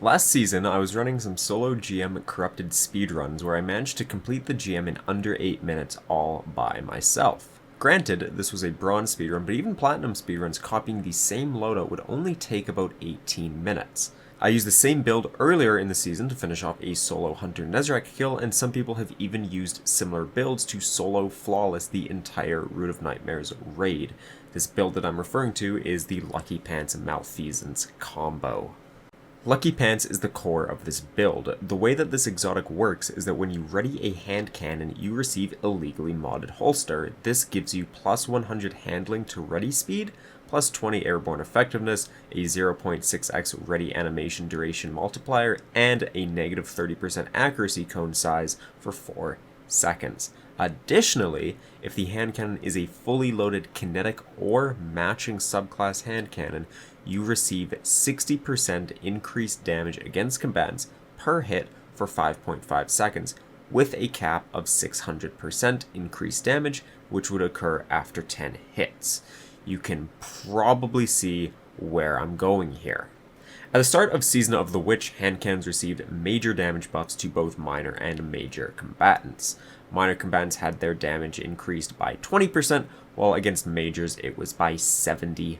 Last season, I was running some Solo GM Corrupted Speedruns where I managed to complete the GM in under 8 minutes all by myself. Granted, this was a bronze speedrun, but even platinum speedruns copying the same loadout would only take about 18 minutes. I used the same build earlier in the season to finish off a Solo Hunter Nezarec kill, and some people have even used similar builds to solo flawless the entire Root of Nightmares raid. This build that I'm referring to is the Lucky Pants Malfeasance combo. Lucky Pants is the core of this build. The way that this exotic works is that when you ready a hand cannon, you receive illegally modded holster. This gives you plus 100 handling to ready speed, plus 20 airborne effectiveness, a 0.6x ready animation duration multiplier, and a negative 30% accuracy cone size for 4 seconds. Additionally, if the hand cannon is a fully loaded kinetic or matching subclass hand cannon, you receive 60% increased damage against combatants per hit for 5.5 seconds, with a cap of 600% increased damage, which would occur after 10 hits. You can probably see where I'm going here. At the start of Season of the Witch, hand cannons received major damage buffs to both minor and major combatants. Minor combatants had their damage increased by 20%, while against majors it was by 75%.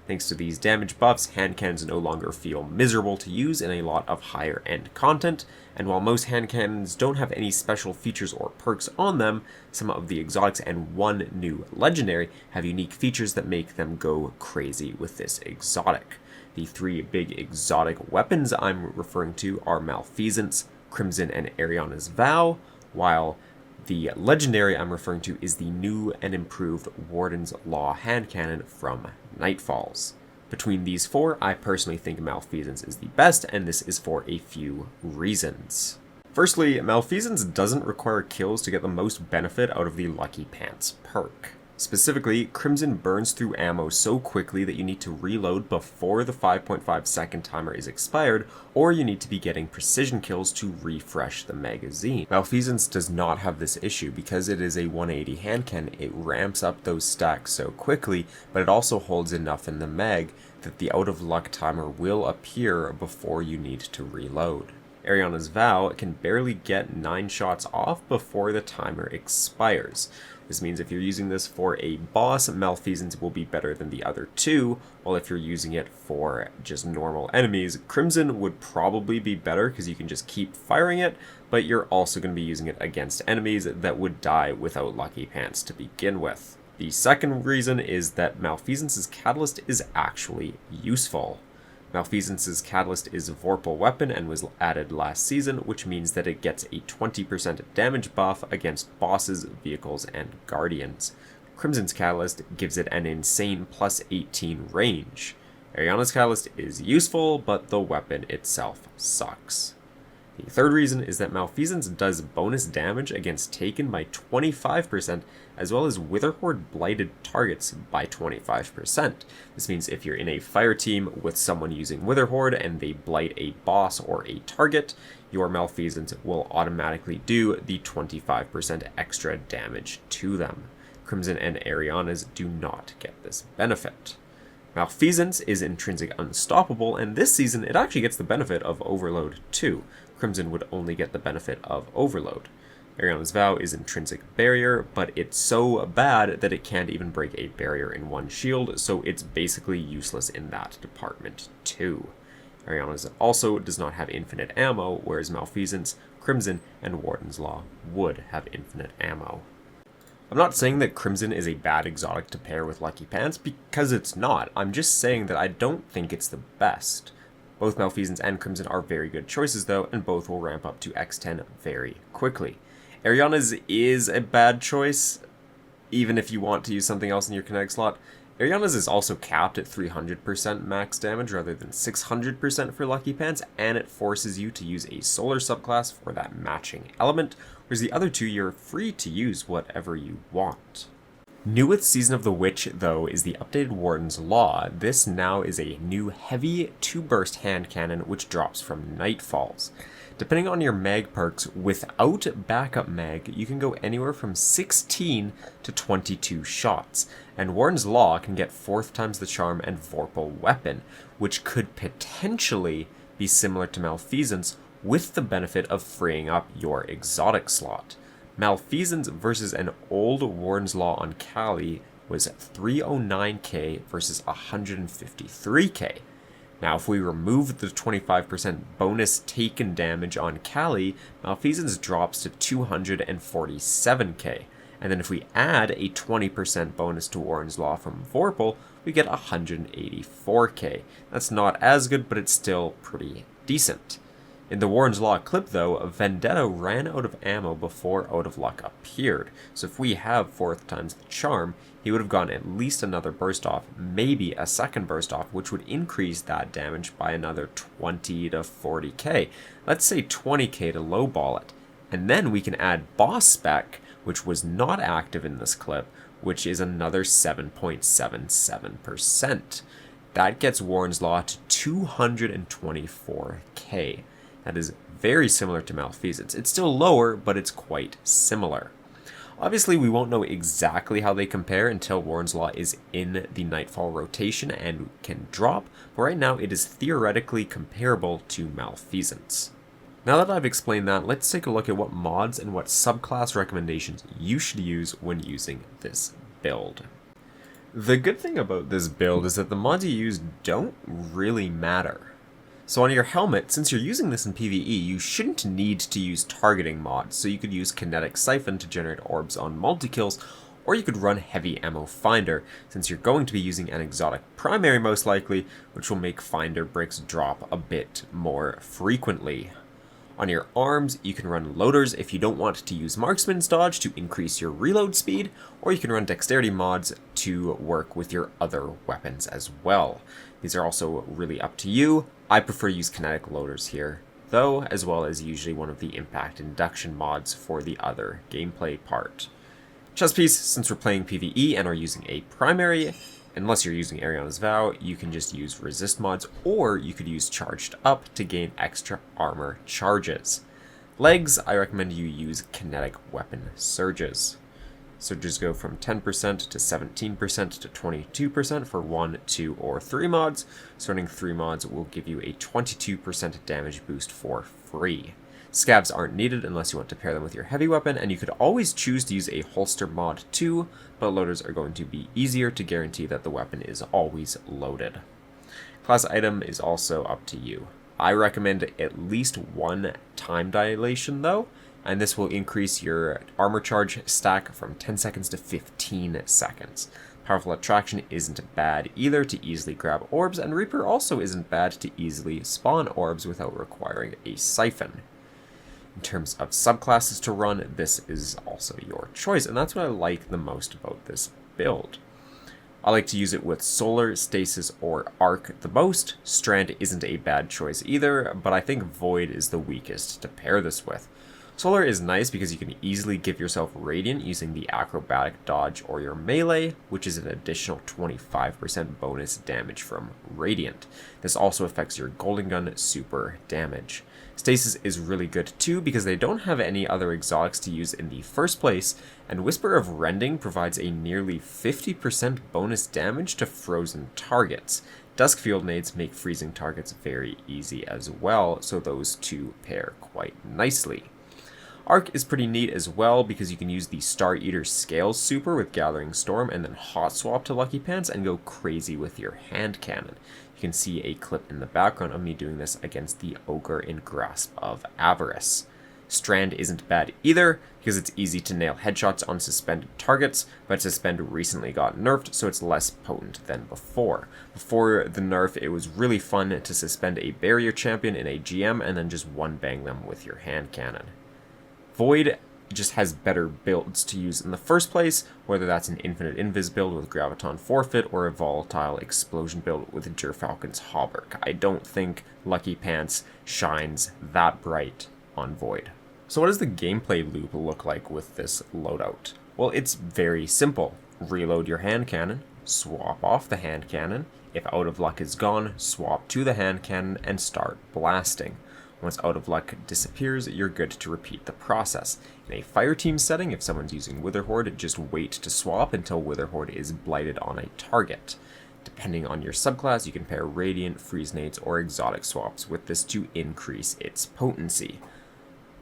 Thanks to these damage buffs, hand cannons no longer feel miserable to use in a lot of higher end content, and while most hand cannons don't have any special features or perks on them, some of the exotics and one new legendary have unique features that make them go crazy with this exotic. The three big exotic weapons I'm referring to are Malfeasance, Crimson, and Ariana's Vow, while the legendary I'm referring to is the new and improved Warden's Law hand cannon from Nightfalls. Between these four, I personally think Malfeasance is the best, and this is for a few reasons. Firstly, Malfeasance doesn't require kills to get the most benefit out of the Lucky Pants perk. Specifically, Crimson burns through ammo so quickly that you need to reload before the 5.5 second timer is expired, or you need to be getting precision kills to refresh the magazine. Malfeasance does not have this issue because it is a 180 hand cannon. It ramps up those stacks so quickly, but it also holds enough in the mag that the out of luck timer will appear before you need to reload. Ariana's Vow can barely get 9 shots off before the timer expires. This means if you're using this for a boss, Malfeasance will be better than the other two, while if you're using it for just normal enemies, Crimson would probably be better because you can just keep firing it, but you're also going to be using it against enemies that would die without Lucky Pants to begin with. The second reason is that Malfeasance's Catalyst is actually useful. Malfeasance's Catalyst is a Vorpal weapon and was added last season, which means that it gets a 20% damage buff against bosses, vehicles, and guardians. Crimson's Catalyst gives it an insane plus 18 range. Ariana's Catalyst is useful, but the weapon itself sucks. The third reason is that Malfeasance does bonus damage against Taken by 25%, as well as Witherhoard blighted targets by 25%. This means if you're in a fire team with someone using Witherhoard and they blight a boss or a target, your Malfeasance will automatically do the 25% extra damage to them. Crimson and Ariana's do not get this benefit. Malfeasance is intrinsic unstoppable, and this season it actually gets the benefit of Overload too. Crimson would only get the benefit of Overload. Ariana's Vow is intrinsic barrier, but it's so bad that it can't even break a barrier in one shield, so it's basically useless in that department too. Ariana's also does not have infinite ammo, whereas Malfeasance, Crimson, and Warden's Law would have infinite ammo. I'm not saying that Crimson is a bad exotic to pair with Lucky Pants, because it's not. I'm just saying that I don't think it's the best. Both Malfeasance and Crimson are very good choices though, and both will ramp up to X10 very quickly. Ariana's is a bad choice, even if you want to use something else in your kinetic slot. Ariana's is also capped at 300% max damage rather than 600% for Lucky Pants, and it forces you to use a solar subclass for that matching element, whereas the other two you're free to use whatever you want. New with Season of the Witch, though, is the updated Warden's Law. This now is a new heavy 2-burst hand cannon which drops from Nightfalls. Depending on your mag perks, without backup mag, you can go anywhere from 16 to 22 shots. And Warden's Law can get 4th times the charm and Vorpal weapon, which could potentially be similar to Malfeasance with the benefit of freeing up your exotic slot. Malfeasance versus an old Warden's Law on Kali was 309k versus 153k. Now, if we remove the 25% bonus taken damage on Kali, Malfeasance drops to 247k. And then if we add a 20% bonus to Warden's Law from Vorpal, we get 184k. That's not as good, but it's still pretty decent. In the Warden's Law clip, though, Vendetta ran out of ammo before Out of Luck appeared. So if we have 4th times the charm, he would have gotten at least another burst off, maybe a second burst off, which would increase that damage by another 20 to 40k. Let's say 20k to lowball it. And then we can add Boss Spec, which was not active in this clip, which is another 7.77%. That gets Warden's Law to 224k. That is very similar to Malfeasance. It's still lower, but it's quite similar. Obviously, we won't know exactly how they compare until Warden's Law is in the Nightfall rotation and can drop, but right now it is theoretically comparable to Malfeasance. Now that I've explained that, let's take a look at what mods and what subclass recommendations you should use when using this build. The good thing about this build is that the mods you use don't really matter. So on your helmet, since you're using this in PvE, you shouldn't need to use targeting mods, so you could use Kinetic Siphon to generate orbs on multi-kills, or you could run Heavy Ammo Finder, since you're going to be using an exotic primary most likely, which will make Finder bricks drop a bit more frequently. On your arms, you can run loaders if you don't want to use Marksman's Dodge to increase your reload speed, or you can run dexterity mods to work with your other weapons as well. These are also really up to you. I prefer to use kinetic loaders here, though, as well as usually one of the impact induction mods for the other gameplay part. Chest piece, since we're playing PvE and are using a primary, unless you're using Ariana's Vow, you can just use resist mods, or you could use charged up to gain extra armor charges. Legs, I recommend you use kinetic weapon surges. Surges go from 10% to 17% to 22% for 1, 2, or 3 mods. Starting 3 mods will give you a 22% damage boost for free. Scabs aren't needed unless you want to pair them with your heavy weapon, and you could always choose to use a holster mod too, but loaders are going to be easier to guarantee that the weapon is always loaded. Class item is also up to you. I recommend at least 1 time dilation though, and this will increase your armor charge stack from 10 seconds to 15 seconds. Powerful Attraction isn't bad either to easily grab orbs, and Reaper also isn't bad to easily spawn orbs without requiring a siphon. In terms of subclasses to run, this is also your choice, and that's what I like the most about this build. I like to use it with Solar, Stasis, or Arc the most. Strand isn't a bad choice either, but I think Void is the weakest to pair this with. Solar is nice because you can easily give yourself Radiant using the Acrobatic Dodge or your Melee, which is an additional 25% bonus damage from Radiant. This also affects your Golden Gun super damage. Stasis is really good too because they don't have any other exotics to use in the first place, and Whisper of Rending provides a nearly 50% bonus damage to frozen targets. Duskfield nades make freezing targets very easy as well, so those two pair quite nicely. Arc is pretty neat as well because you can use the Star Eater Scales super with Gathering Storm and then hot swap to Lucky Pants and go crazy with your hand cannon. You can see a clip in the background of me doing this against the Ogre in Grasp of Avarice. Strand isn't bad either because it's easy to nail headshots on suspended targets, but Suspend recently got nerfed, so it's less potent than before. Before the nerf, it was really fun to suspend a barrier champion in a GM and then just one-bang them with your hand cannon. Void just has better builds to use in the first place, whether that's an Infinite Invis build with Graviton Forfeit or a Volatile Explosion build with Gerfalcon's Hauberk. I don't think Lucky Pants shines that bright on Void. So what does the gameplay loop look like with this loadout? Well, it's very simple. Reload your hand cannon, swap off the hand cannon. If Out of Luck is gone, swap to the hand cannon and start blasting. Once Out of Luck disappears, you're good to repeat the process. In a fire team setting, if someone's using Witherhoard, just wait to swap until Witherhoard is blighted on a target. Depending on your subclass, you can pair Radiant, Freeze Nades, or Exotic swaps with this to increase its potency.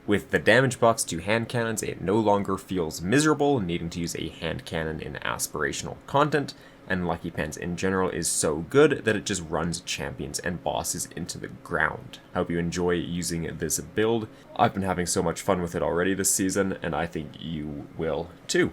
With the damage buffs to hand cannons, it no longer feels miserable needing to use a hand cannon in aspirational content, and Lucky Pants in general is so good that it just runs champions and bosses into the ground. I hope you enjoy using this build. I've been having so much fun with it already this season, and I think you will too.